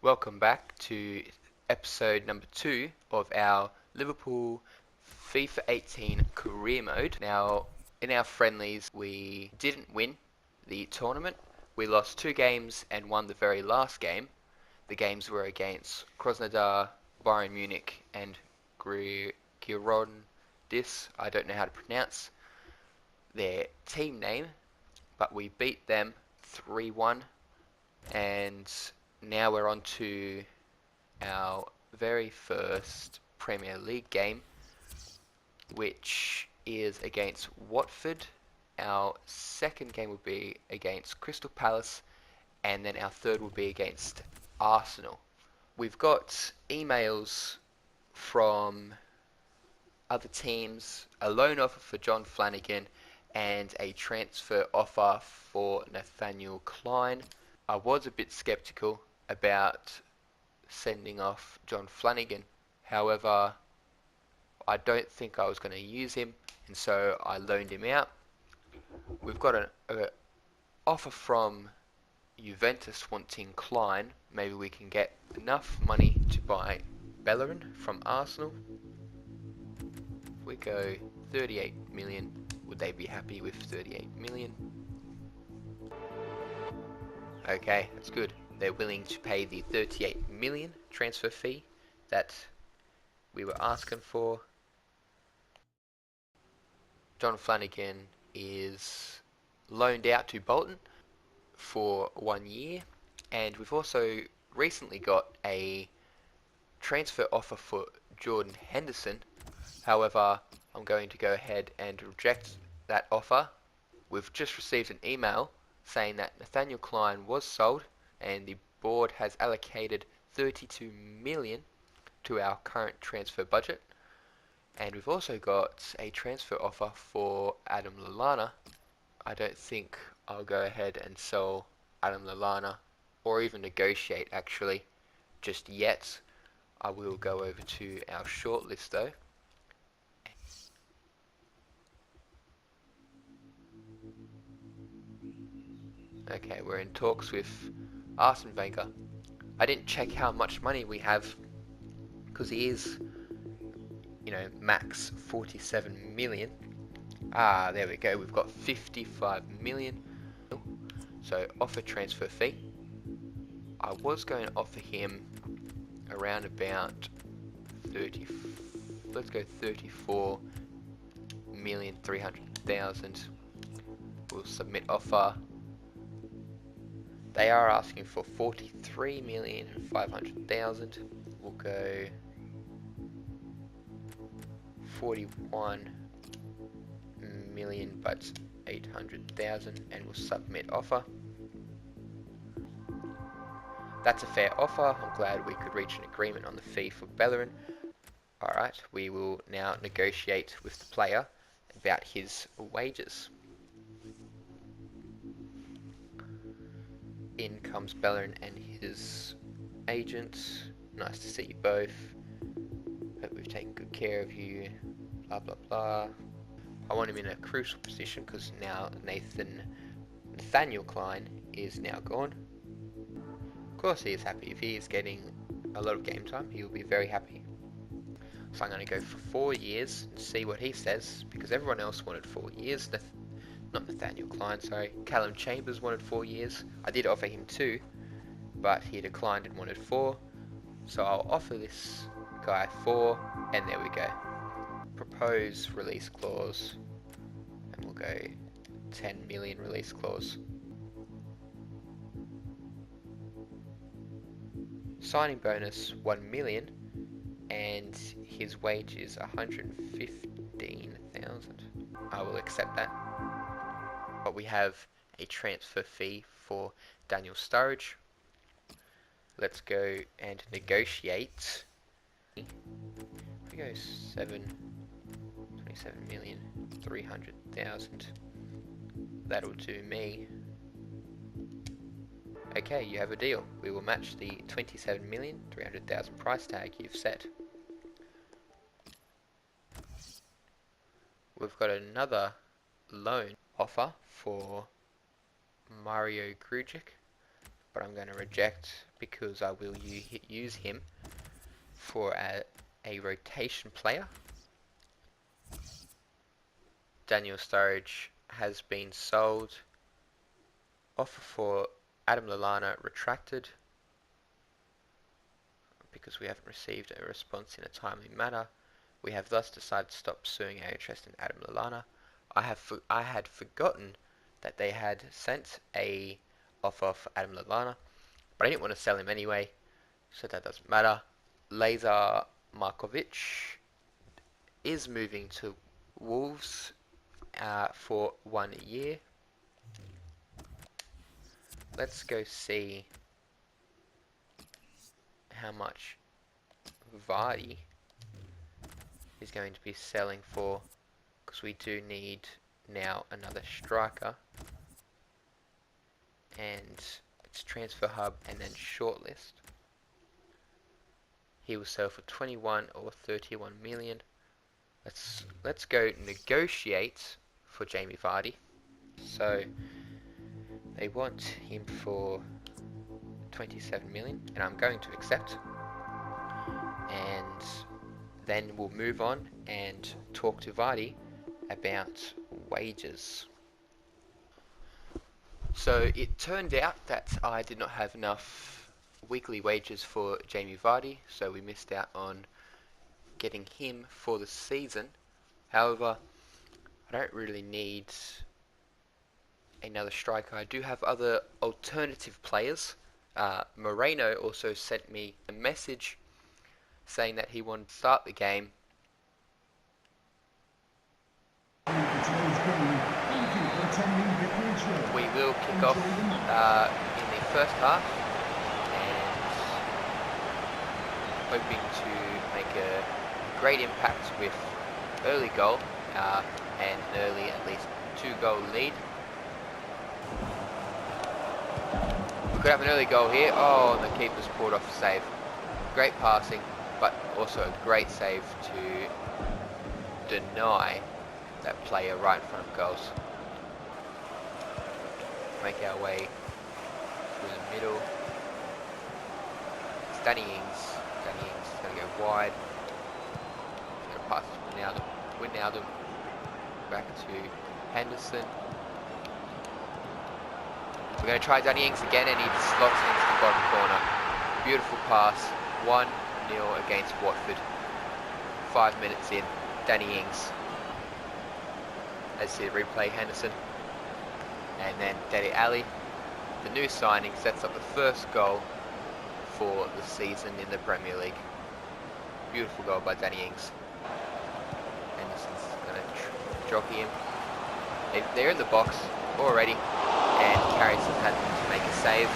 Welcome back to episode number 2 of our Liverpool FIFA 18 career mode. Now, in our friendlies, we didn't win the tournament. We lost 2 games and won the very last game. The games were against Krasnodar, Bayern Munich, and Girondis. I don't know how to pronounce their team name, but we beat them 3-1, and now we're on to our very first Premier League game, which is against Watford. Our second game will be against Crystal Palace, and then our third will be against Arsenal. We've got emails from other teams, a loan offer for John Flanagan, and a transfer offer for Nathaniel Klein. I was a bit skeptical about sending off John Flanagan. However, I don't think I was going to use him, and so I loaned him out. We've got an offer from Juventus wanting Klein. Maybe we can get enough money to buy Bellerin from Arsenal. If we go 38 million, would they be happy with 38 million? Okay, that's good. They're willing to pay the 38 million transfer fee that we were asking for. John Flanagan is loaned out to Bolton for 1 year, and we've also recently got a transfer offer for Jordan Henderson. However, I'm going to go ahead and reject that offer. We've just received an email saying that Nathaniel Klein was sold, and the board has allocated 32 million to our current transfer budget. And we've also got a transfer offer for Adam Lallana. I don't think I'll go ahead and sell Adam Lallana, or even negotiate actually, just yet. I will go over to our shortlist though. Okay, we're in talks with Arsene Wenger. I didn't check how much money we have, because he is, max 47 million. Ah, there we go. We've got 55 million. So offer transfer fee. I was going to offer him around about 30. Let's go 34,300,000. We'll submit offer. They are asking for 43,500,000. We'll go 41 million but 800,000, and we'll submit offer. That's a fair offer. I'm glad we could reach an agreement on the fee for Bellerin. Alright, we will now negotiate with the player about his wages. In comes Bellerin and his agent. Nice to see you both. Hope we've taken good care of you. Blah blah blah. I want him in a crucial position because now Nathaniel Klein is now gone. Of course he is happy. If he is getting a lot of game time, he will be very happy. So I'm going to go for 4 years and see what he says, because everyone else wanted 4 years. Not Nathaniel Klein, sorry. Callum Chambers wanted 4 years. I did offer him 2, but he declined and wanted 4. So I'll offer this guy 4, and there we go. Propose release clause, and we'll go 10 million release clause. Signing bonus 1 million, and his wage is 115,000. I will accept that. But we have a transfer fee for Daniel Sturridge. Let's go and negotiate. If we go 27,300,000, that'll do me. Okay, you have a deal. We will match the 27,300,000 price tag you've set. We've got another loan offer for Mario Grujic but I'm going to reject because I will use him for a rotation player. Daniel Sturridge has been sold. Offer for Adam Lallana retracted because we haven't received a response in a timely manner. We have thus decided to stop pursuing our interest in Adam Lallana. I had forgotten that they had sent a offer for Adam Lallana, but I didn't want to sell him anyway, so that doesn't matter. Lazar Markovic is moving to Wolves for 1 year. Let's go see how much Vardy is going to be selling for, because we do need now another striker. And it's transfer hub and then shortlist. He will sell for 21 or 31 million. Let's go negotiate for Jamie Vardy. So they want him for 27 million, and I'm going to accept. And then we'll move on and talk to Vardy about wages. So it turned out that I did not have enough weekly wages for Jamie Vardy, so we missed out on getting him for the season. However, I don't really need another striker. I do have other alternative players. Moreno also sent me a message saying that he wanted to start the game. We will kick off in the first half, and hoping to make a great impact with early goal and an early at least 2-goal lead. We could have an early goal here. Oh, and the keeper's pulled off a save. Great passing, but also a great save to deny that player right in front of goals. Make our way through the middle. It's Danny Ings. Danny Ings is going to go wide. He's going to pass to Wijnaldum. Back to Henderson. We're going to try Danny Ings again, and he slots it into the bottom corner. Beautiful pass. 1-0 against Watford. 5 minutes in. Danny Ings. Let's see the replay. Henderson. And then Dele Alli, the new signing, sets up the first goal for the season in the Premier League. Beautiful goal by Danny Ings. Henderson's going to jockey him. They're in the box already, and Carrison had to make a save.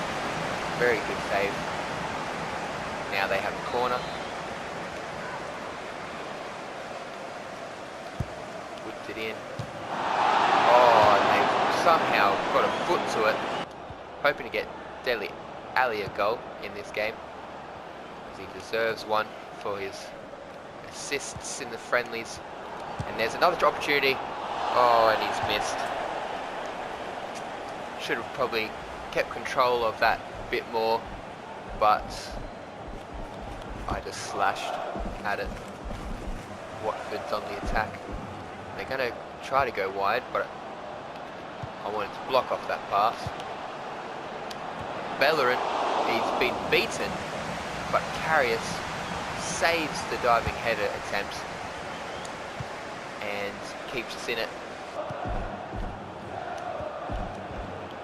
Very good save. Now they have a corner. Whipped it in. Somehow got a foot to it, hoping to get Dele Alli a goal in this game, as he deserves one for his assists in the friendlies. And there's another opportunity. Oh, and he's missed. Should have probably kept control of that a bit more, but I just slashed at it. Watford's on the attack. They're going to try to go wide, but I wanted to block off that pass. Bellerin, he's been beaten, but Karius saves the diving header attempt and keeps us in it.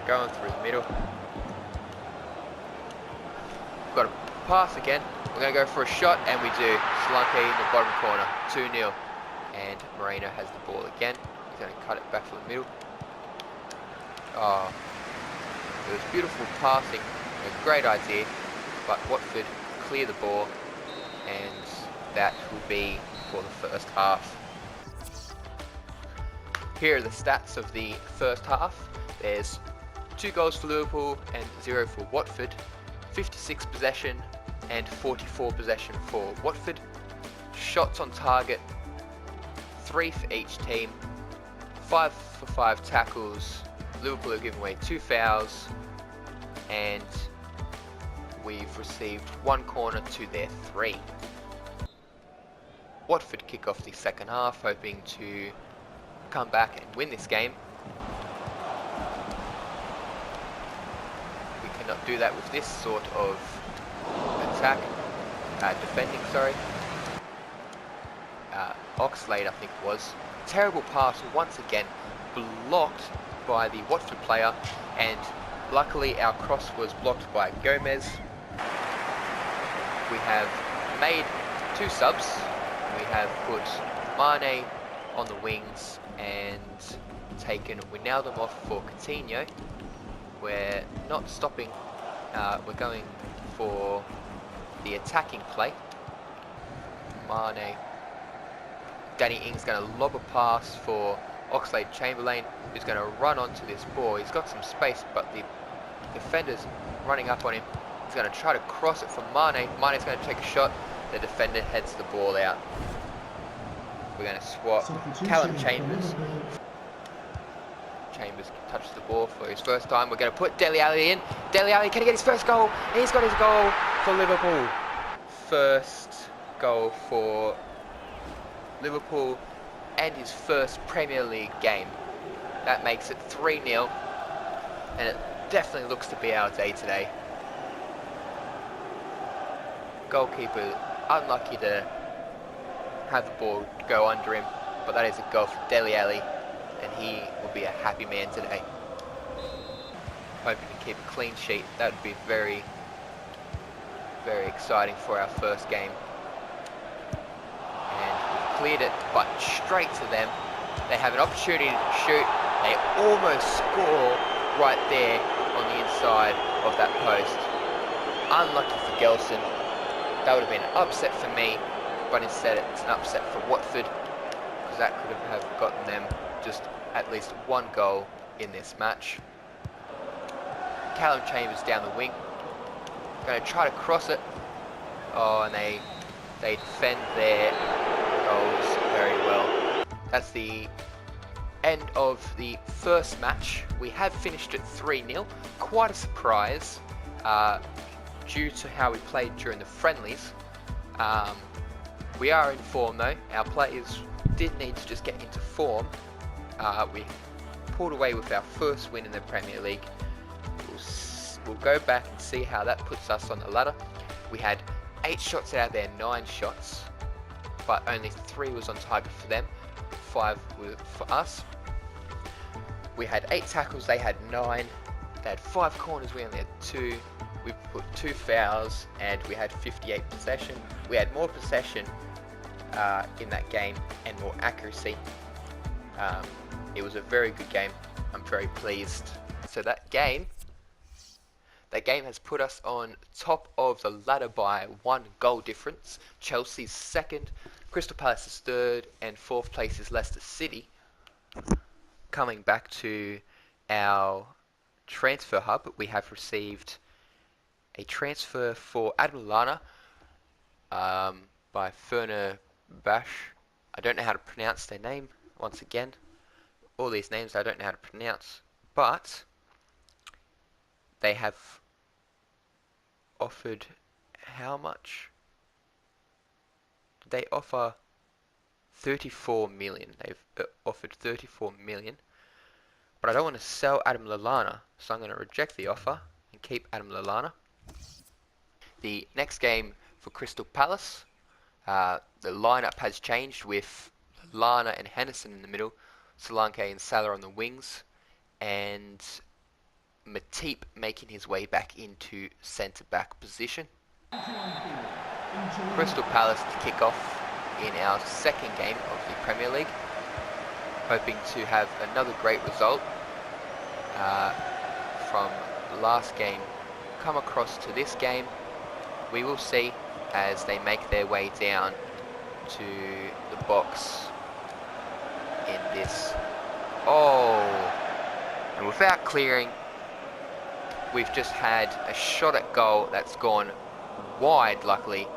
Going through the middle. Got a pass again. We're going to go for a shot, and we do. Solanke in the bottom corner, 2-0. And Moreno has the ball again. He's going to cut it back to the middle. Oh, it was beautiful passing, a great idea, but Watford clear the ball, and that will be for the first half. Here are the stats of the first half. There's 2 goals for Liverpool and 0 for Watford, 56 possession and 44 possession for Watford, shots on target 3 for each team, 5 for 5 tackles. Liverpool have given away 2 fouls, and we've received 1 corner to their 3. Watford kick off the second half, hoping to come back and win this game. We cannot do that with this sort of attack, defending, sorry. Oxlade, I think it was. Terrible pass once again, blocked by the Watford player, and luckily our cross was blocked by Gomez. We have made 2 subs. We have put Mane on the wings and taken Wijnaldum off for Coutinho. We're not stopping, we're going for the attacking play. Mane. Danny Ings going to lob a pass for Oxlade-Chamberlain, who's going to run onto this ball. He's got some space, but the defender's running up on him. He's going to try to cross it from Mane. Mane's going to take a shot. The defender heads the ball out. We're going to swap Callum Chambers. Chambers touches the ball for his first time. We're going to put Dele Alli in. Dele Alli, can he get his first goal? And he's got his goal for Liverpool. First goal for Liverpool and his first Premier League game. That makes it 3-0, and it definitely looks to be our day today. Goalkeeper unlucky to have the ball go under him, but that is a goal for Dele Alli, and he will be a happy man today. Hoping to keep a clean sheet. That would be very, very exciting for our first game. Cleared it, but straight to them. They have an opportunity to shoot. They almost score right there on the inside of that post. Unlucky for Gelson. That would have been an upset for me, but instead it's an upset for Watford, because that could have gotten them just at least 1 goal in this match. Callum Chambers down the wing. Going to try to cross it. Oh, and they defend their goals very well. That's the end of the first match. We have finished at 3-0. Quite a surprise due to how we played during the friendlies. We are in form though. Our players did need to just get into form. We pulled away with our first win in the Premier League. We'll go back and see how that puts us on the ladder. We had 8 shots out of their 9 shots, but only 3 was on target for them, 5 were for us. We had 8 tackles, they had 9. They had 5 corners, we only had 2. We put 2 fouls, and we had 58 possession. We had more possession in that game and more accuracy. It was a very good game. I'm very pleased. So that game has put us on top of the ladder by 1 goal difference. Chelsea's 2nd, Crystal Palace is 3rd, and 4th place is Leicester City. Coming back to our transfer hub, we have received a transfer for Adam Lallana by Ferner Bash. I don't know how to pronounce their name, once again. All these names I don't know how to pronounce, but they have offered how much? Did they offer 34 million? They've offered 34 million, but I don't want to sell Adam Lallana, so I'm going to reject the offer and keep Adam Lallana. The next game for Crystal Palace, the lineup has changed with Lallana and Henderson in the middle, Solanke and Salah on the wings, and Matip making his way back into centre-back position. Crystal Palace to kick off in our 2nd game of the Premier League, hoping to have another great result from last game come across to this game. We will see as they make their way down to the box in this. Oh, and without clearing, we've just had a shot at goal that's gone wide, luckily.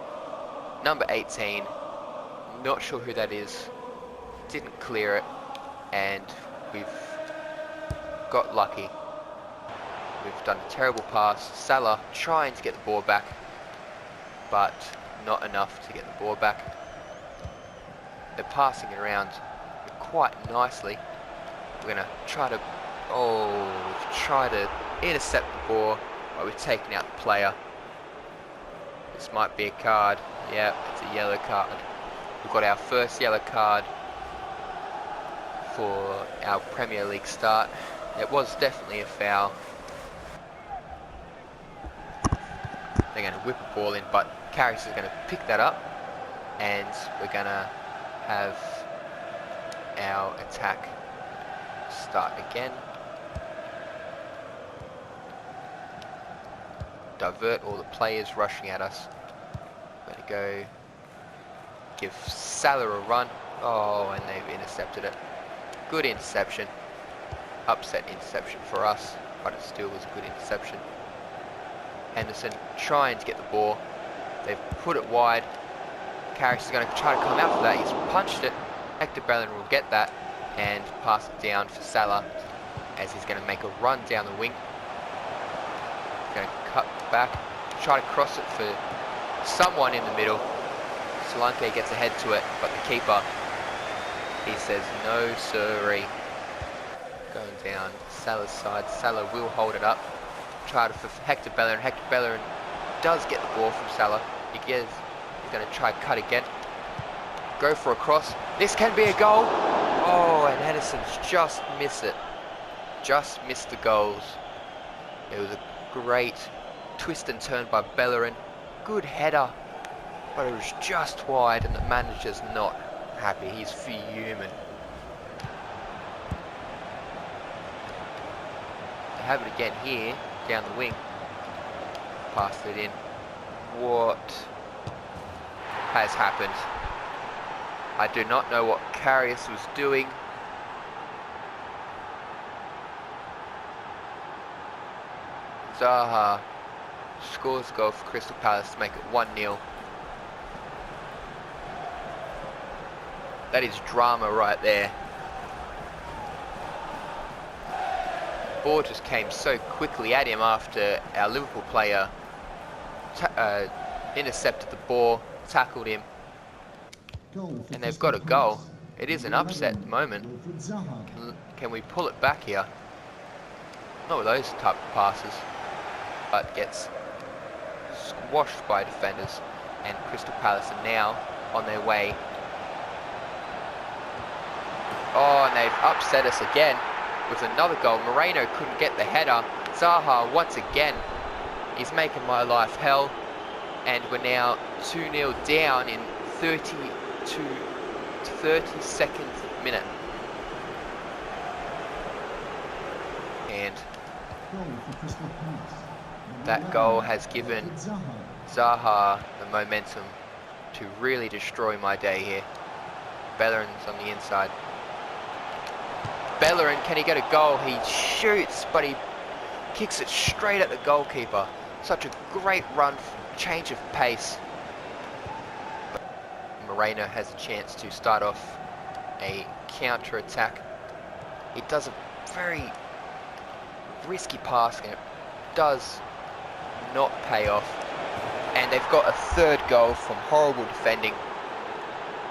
Number 18, not sure who that is, didn't clear it, and we've got lucky. we've done a terrible pass. Salah trying to get the ball back, but not enough to get the ball back. They're passing it around quite nicely. We're going to try to... Oh, we've tried to intercept the ball, but we've taken out the player. This might be a card. Yeah, it's a yellow card. We've got our first yellow card for our Premier League start. It was definitely a foul. They're going to whip a ball in, but Karius is going to pick that up, and we're going to have our attack start again. Divert all the players rushing at us. We're going to go give Salah a run. Oh, and they've intercepted it. Good interception. Upset interception for us, but it still was a good interception. Henderson trying to get the ball. They've put it wide. Karius is going to try to come out for that. He's punched it. Hector Bellerin will get that and pass it down for Salah as he's going to make a run down the wing. Going to cut back, try to cross it for someone in the middle. Solanke gets ahead to it, but the keeper, he says no siree. Going down Salah's side. Salah will hold it up. Try to for Hector Bellerin. Hector Bellerin does get the ball from Salah. He's going to try cut again. Go for a cross. This can be a goal. Oh, and Henderson's just missed it. Just missed the goals. It was a great twist and turn by Bellerin. Good header, but it was just wide, and the manager's not happy. He's fuming. They have it again here, down the wing. Passed it in. What has happened? I do not know what Karius was doing. Zaha scores a goal for Crystal Palace to make it 1-0. That is drama right there. Ball just came so quickly at him after our Liverpool player intercepted the ball, tackled him, and they've got a goal. It is an upset at the moment. Can we pull it back here? Not with those type of passes. But gets squashed by defenders, and Crystal Palace are now on their way. Oh, and they've upset us again with another goal. Moreno couldn't get the header. Zaha once again is making my life hell, and we're now 2-0 down in 32nd minute. And that goal has given Zaha the momentum to really destroy my day here. Bellerin's on the inside. Bellerin, can he get a goal? He shoots, but he kicks it straight at the goalkeeper. Such a great run, change of pace. But Moreno has a chance to start off a counter-attack. He does a very risky pass, and it does not pay off, and they've got a third goal from horrible defending.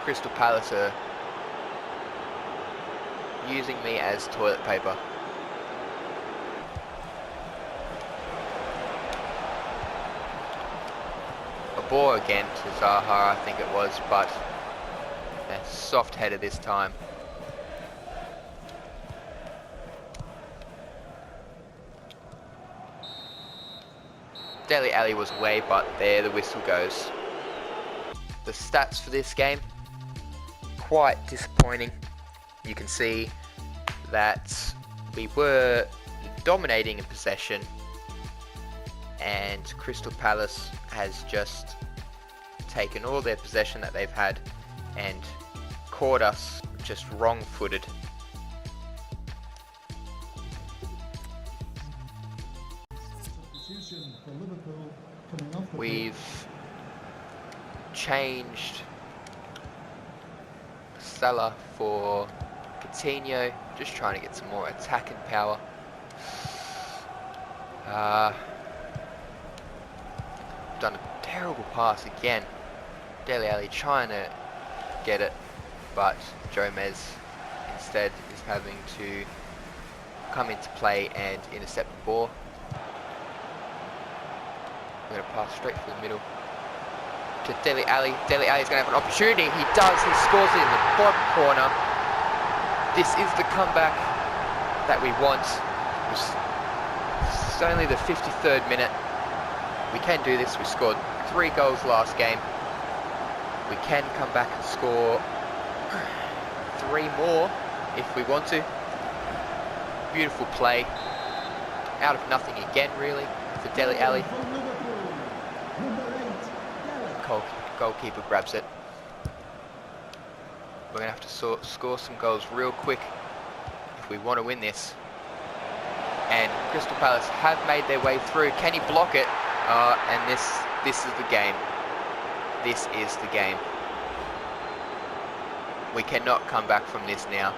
Crystal Palace are using me as toilet paper. A ball again to Zaha, I think it was, but a soft header this time. Dele Alli was away, but there the whistle goes. The stats for this game, quite disappointing. You can see that we were dominating in possession, and Crystal Palace has just taken all their possession that they've had and caught us just wrong-footed. We've changed Salah for Coutinho, just trying to get some more attacking power. Done a terrible pass again. Dele Alli trying to get it, but Gomez instead is having to come into play and intercept the ball. We're going to pass straight through the middle to Dele Alli. Dele Alli is going to have an opportunity. He does. He scores it in the bottom corner. This is the comeback that we want. It's only the 53rd minute. We can do this. We scored 3 goals last game. We can come back and score 3 more if we want to. Beautiful play. Out of nothing again, really, for Dele Alli. Goalkeeper grabs it. We're going to have to score some goals real quick if we want to win this. And Crystal Palace have made their way through. Can he block it? And this is the game. This is the game. We cannot come back from this now.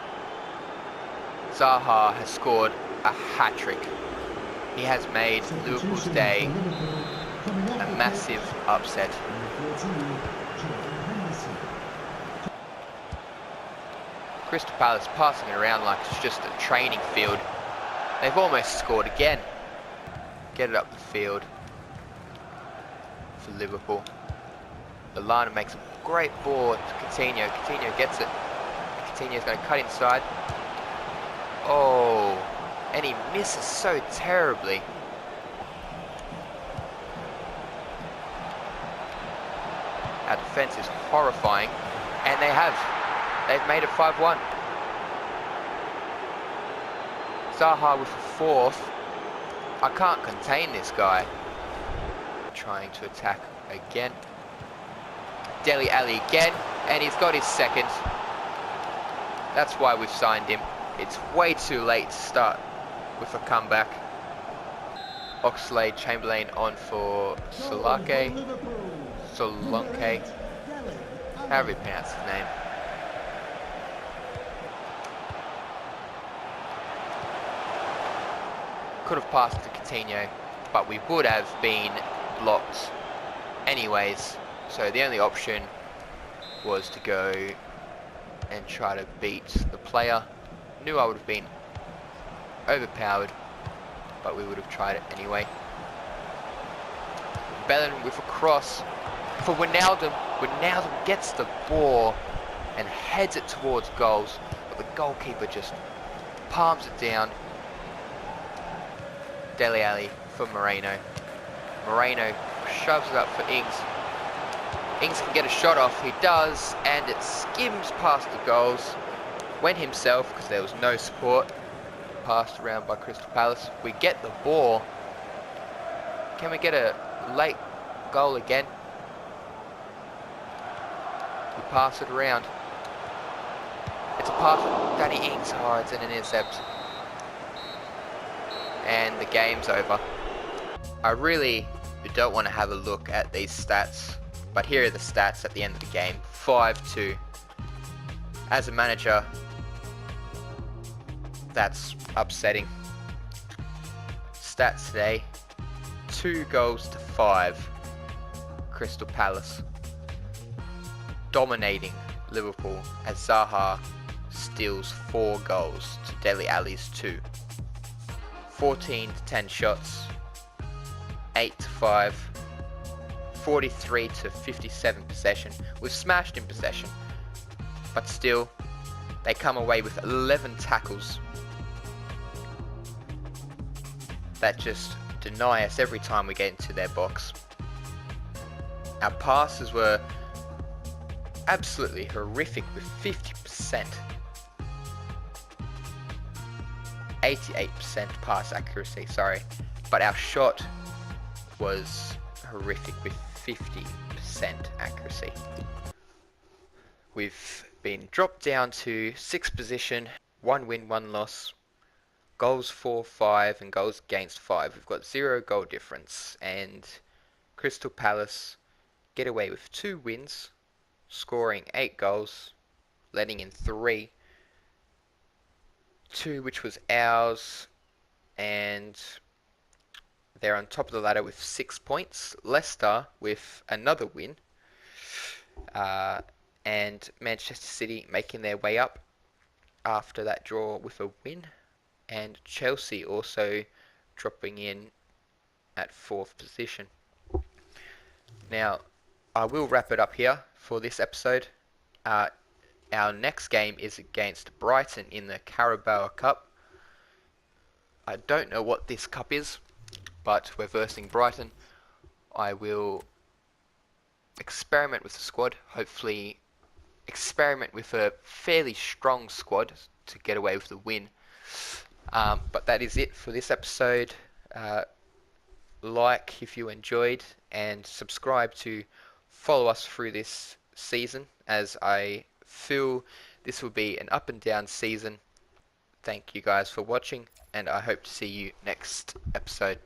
Zaha has scored a hat-trick. He has made Liverpool's day a massive upset. Crystal Palace passing it around like it's just a training field. They've almost scored again. Get it up the field for Liverpool. Lallana makes a great ball to Coutinho. Coutinho gets it. Coutinho's going to cut inside. Oh, and he misses so terribly. Our defense is horrifying, and they've made it 5-1. Zaha with a 4th. I can't contain this guy. Trying to attack again. Dele Alli again, and he's got his 2nd. That's why we've signed him. It's way too late to start with a comeback. Oxlade-Chamberlain on for Solanke. However you pronounce his name. Could have passed to Coutinho, but we would have been blocked anyways. So the only option was to go and try to beat the player. Knew I would have been overpowered, but we would have tried it anyway. Bellingham with a cross for Wijnaldum. Wijnaldum gets the ball and heads it towards goals, but the goalkeeper just palms it down. Dele Alli for Moreno. Moreno shoves it up for Ings. Ings can get a shot off. He does, and it skims past the goals. Went himself because there was no support. Passed around by Crystal Palace. We get the ball. Can we get a late goal again? We pass it around. It's a pass from Danny Ings. Oh, it's an intercept. And the game's over. I really don't want to have a look at these stats, but here are the stats at the end of the game. 5-2. As a manager, that's upsetting. Stats today, 2 goals to 5. Crystal Palace dominating Liverpool as Zaha steals 4 goals to Dele Alli's 2. 14 to 10 shots, 8 to 5, 43 to 57 possession. We've smashed in possession, but still they come away with 11 tackles that just deny us every time we get into their box. Our passes were absolutely horrific with 50%. 88% pass accuracy, sorry. But our shot was horrific with 50% accuracy. We've been dropped down to 6th position, 1 win, 1 loss. Goals for 5 and goals against 5. We've got 0 goal difference, and Crystal Palace get away with 2 wins, scoring 8 goals, letting in 3. 2 which was ours, and They're on top of the ladder with 6 points. Leicester with another win. Uh, and Manchester City making their way up after that draw with a win. And Chelsea also dropping in at 4th position. Now, I will wrap it up here for this episode. Uh, our next game is against Brighton in the Carabao Cup. I don't know what this cup is, but we're versing Brighton. I will experiment with the squad, hopefully experiment with a fairly strong squad to get away with the win. But that is it for this episode. Like if you enjoyed, and subscribe to follow us through this season, as I feel this will be an up and down season. Thank you guys for watching, and I hope to see you next episode.